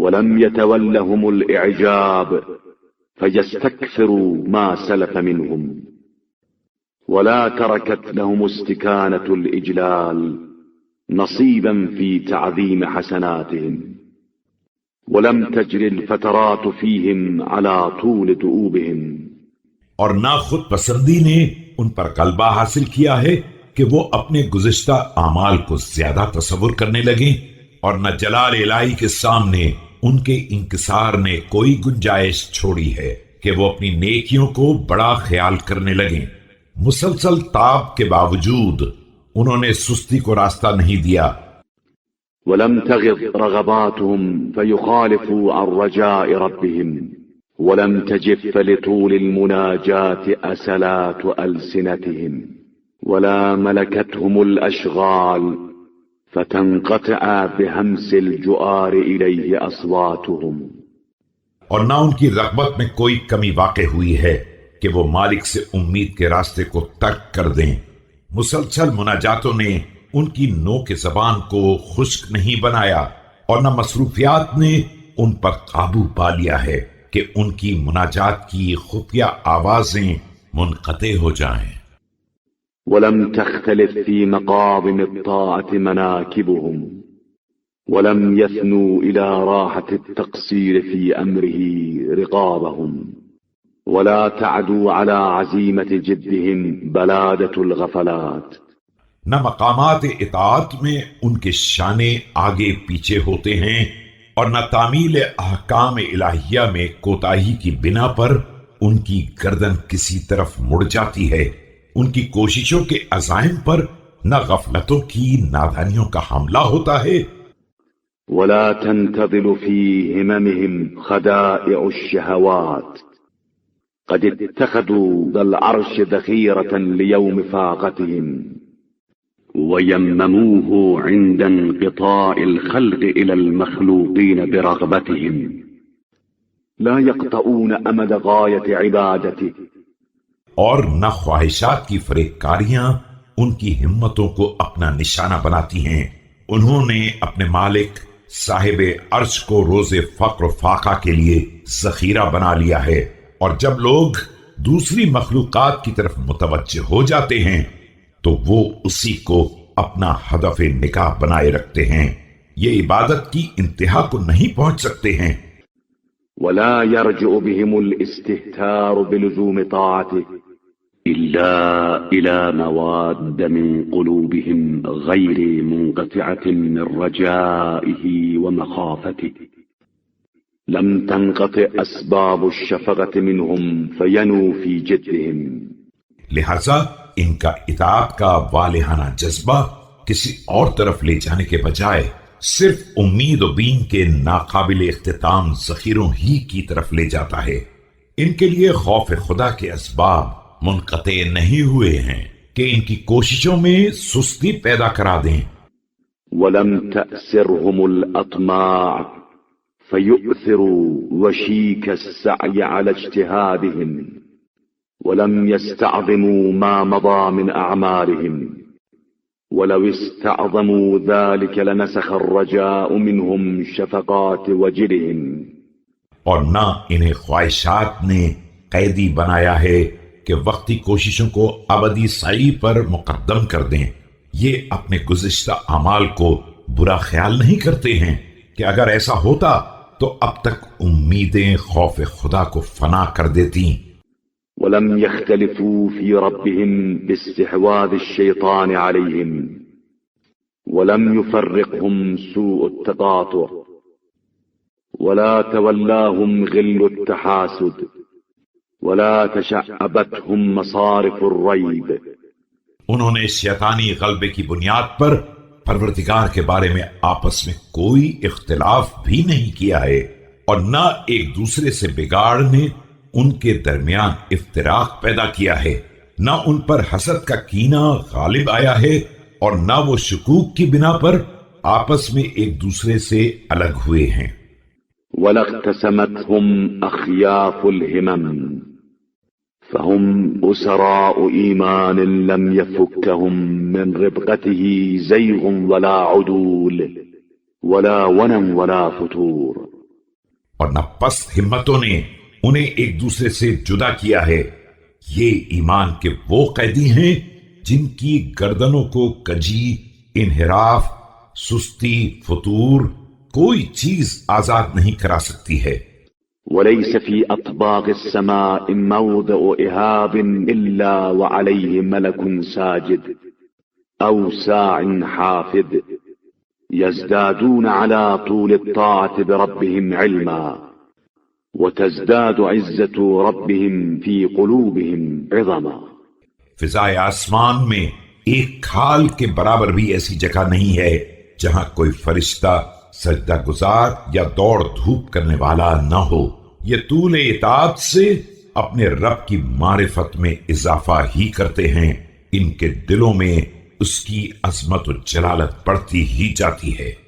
ولم يتولهم الإعجاب فيستكثروا ما سلف منهم ولا تركت لهم استكانة الإجلال نصيبا في تعظيم حسناتهم ولم تجر الفترات فيهم على طول دؤوبهم. اور نہ خود پسندی نے ان پر غلبہ حاصل کیا ہے کہ وہ اپنے گزشتہ اعمال کو زیادہ تصور کرنے لگیں، اور نہ جلال الہی کے سامنے ان کے انکسار نے کوئی گنجائش چھوڑی ہے کہ وہ اپنی نیکیوں کو بڑا خیال کرنے لگیں۔ مسلسل تاب کے باوجود انہوں نے سستی کو راستہ نہیں دیا۔ ولم تغض رغباتهم فيخالفوا عن رجاء ربهم ولم تجف لطول المناجاة أسلات ألسنتهم ولا ملكتهم الأشغال فتنقطع بهمس الجؤار إليه أصواتهم. اور نہ ان کی رغبت میں کوئی کمی واقع ہوئی ہے کہ وہ مالک سے امید کے راستے کو ترک کر دیں۔ مسلسل مناجاتوں نے ان کی نوک زبان کو خشک نہیں بنایا، اور نہ مصروفیات نے ان پر قابو پا لیا ہے کہ ان کی مناجات کی خفیہ آوازیں منقطع ہو جائیں۔ ولم تختلف في مقاضم الطاعة مناكبهم ولم يثنوا إلى راحة التقصير في أمره رقابهم ولا تعدوا على عزيمة جدهم بلادة الغفلات. نہ مقامات اطاعت میں ان کے شانے آگے پیچھے ہوتے ہیں، اور نہ تعمیل احکام الہیہ میں کوتاہی کی بنا پر ان کی گردن کسی طرف مڑ جاتی ہے۔ ان کی کوششوں کے عزائم پر نہ غفلتوں کی نادانیوں کا حملہ ہوتا ہے۔ ولا تنتظل في هممهم خدائع الشهوات قد اتخذوا ذا العرش ذخيرة ليوم فاقتهم ويمموه عند انقطاع الخلق إلى المخلوقين برغبتهم لا يقطعون أمد غاية عبادته. اور نہ خواہشات کی فریب کاریاں ان کی ہمتوں کو اپنا نشانہ بناتی ہیں۔ انہوں نے اپنے مالک صاحب عرش کو روز فقر و فاقہ کے لیے ذخیرہ بنا لیا ہے، اور جب لوگ دوسری مخلوقات کی طرف متوجہ ہو جاتے ہیں تو وہ اسی کو اپنا ہدف نکاح بنائے رکھتے ہیں۔ یہ عبادت کی انتہا کو نہیں پہنچ سکتے ہیں۔ ولا يرجع بهم الاستهتار بلزوم طاعته إلا إلى مواد من قلوبهم غير منقطعة من رجائه ومخافته لم تنقطع أسباب الشفقة منهم فينوا في جدهم. لہذا ان کا اطاعت کا والہانہ جذبہ کسی اور طرف لے جانے کے بجائے صرف امید و بین کے ناقابل اختتام ذخیروں ہی کی طرف لے جاتا ہے۔ ان کے لیے خوف خدا کے اسباب منقطع نہیں ہوئے ہیں کہ ان کی کوششوں میں سستی پیدا کرا دیں۔ ولم تأسرهم الأطماع فيؤثروا وشيك السعي على اجتهادهم ولم يستعظموا ما مضى من أعمالهم ولو استعظموا ذلك لنسخ الرجاء منهم شفقات وجلهم. اور نہ انہیں خواہشات نے قیدی بنایا ہے کہ وقتی کوششوں کو ابدی سعی پر مقدم کر دیں۔ یہ اپنے گزشتہ اعمال کو برا خیال نہیں کرتے ہیں کہ اگر ایسا ہوتا تو اب تک امیدیں خوف خدا کو فنا کر دیتی۔ ولم يختلفوا في ربهم باستحواذ الشيطان عليهم ولم يفرقهم سوء التقاطع ولا تولاهم غل التحاسد ولا تشعبتهم مصارف الريب. انہوں نے شیطانی غلبے کی بنیاد پر پروردگار کے بارے میں آپس میں کوئی اختلاف بھی نہیں کیا ہے، اور نہ ایک دوسرے سے بگاڑ نے ان کے درمیان افتراق پیدا کیا ہے، نہ ان پر حسد کا کینہ غالب آیا ہے، اور نہ وہ شکوک کی بنا پر آپس میں ایک دوسرے سے الگ ہوئے ہیں۔ وَلَاقْتَسَمَتْهُمْ أَخْيَافُ الْهِمَمِ فَهُمْ أُسَرَاءُ إِيمَانٍ لَمْ يَفُكَّهُمْ مِنْ رِبْقَتِهِ زَيْغٌ وَلَا عُدُولٍ وَلَا وَنًا وَلَا فُتُورٍ اور نہ پست ہمتوں نے انہیں ایک دوسرے سے جدا کیا ہے۔ یہ ایمان کے وہ قیدی ہیں جن کی گردنوں کو کجی، انحراف، سستی، فتور کوئی چیز آزاد نہیں کرا سکتی ہے۔ وليس في أطباق السماء موضع إهاب إلا وعليه ملك ساجد أو ساع حافظ يزدادون على طول الطاعة بربهم علما وتزداد عزة ربهم في قلوبهم عظما۔ فضائے آسمان میں ایک کھال کے برابر بھی ایسی جگہ نہیں ہے جہاں کوئی فرشتہ سجدہ گزار یا دوڑ دھوپ کرنے والا نہ ہو۔ یہ طول اطاعت سے اپنے رب کی معرفت میں اضافہ ہی کرتے ہیں، ان کے دلوں میں اس کی عظمت و جلالت بڑھتی ہی جاتی ہے۔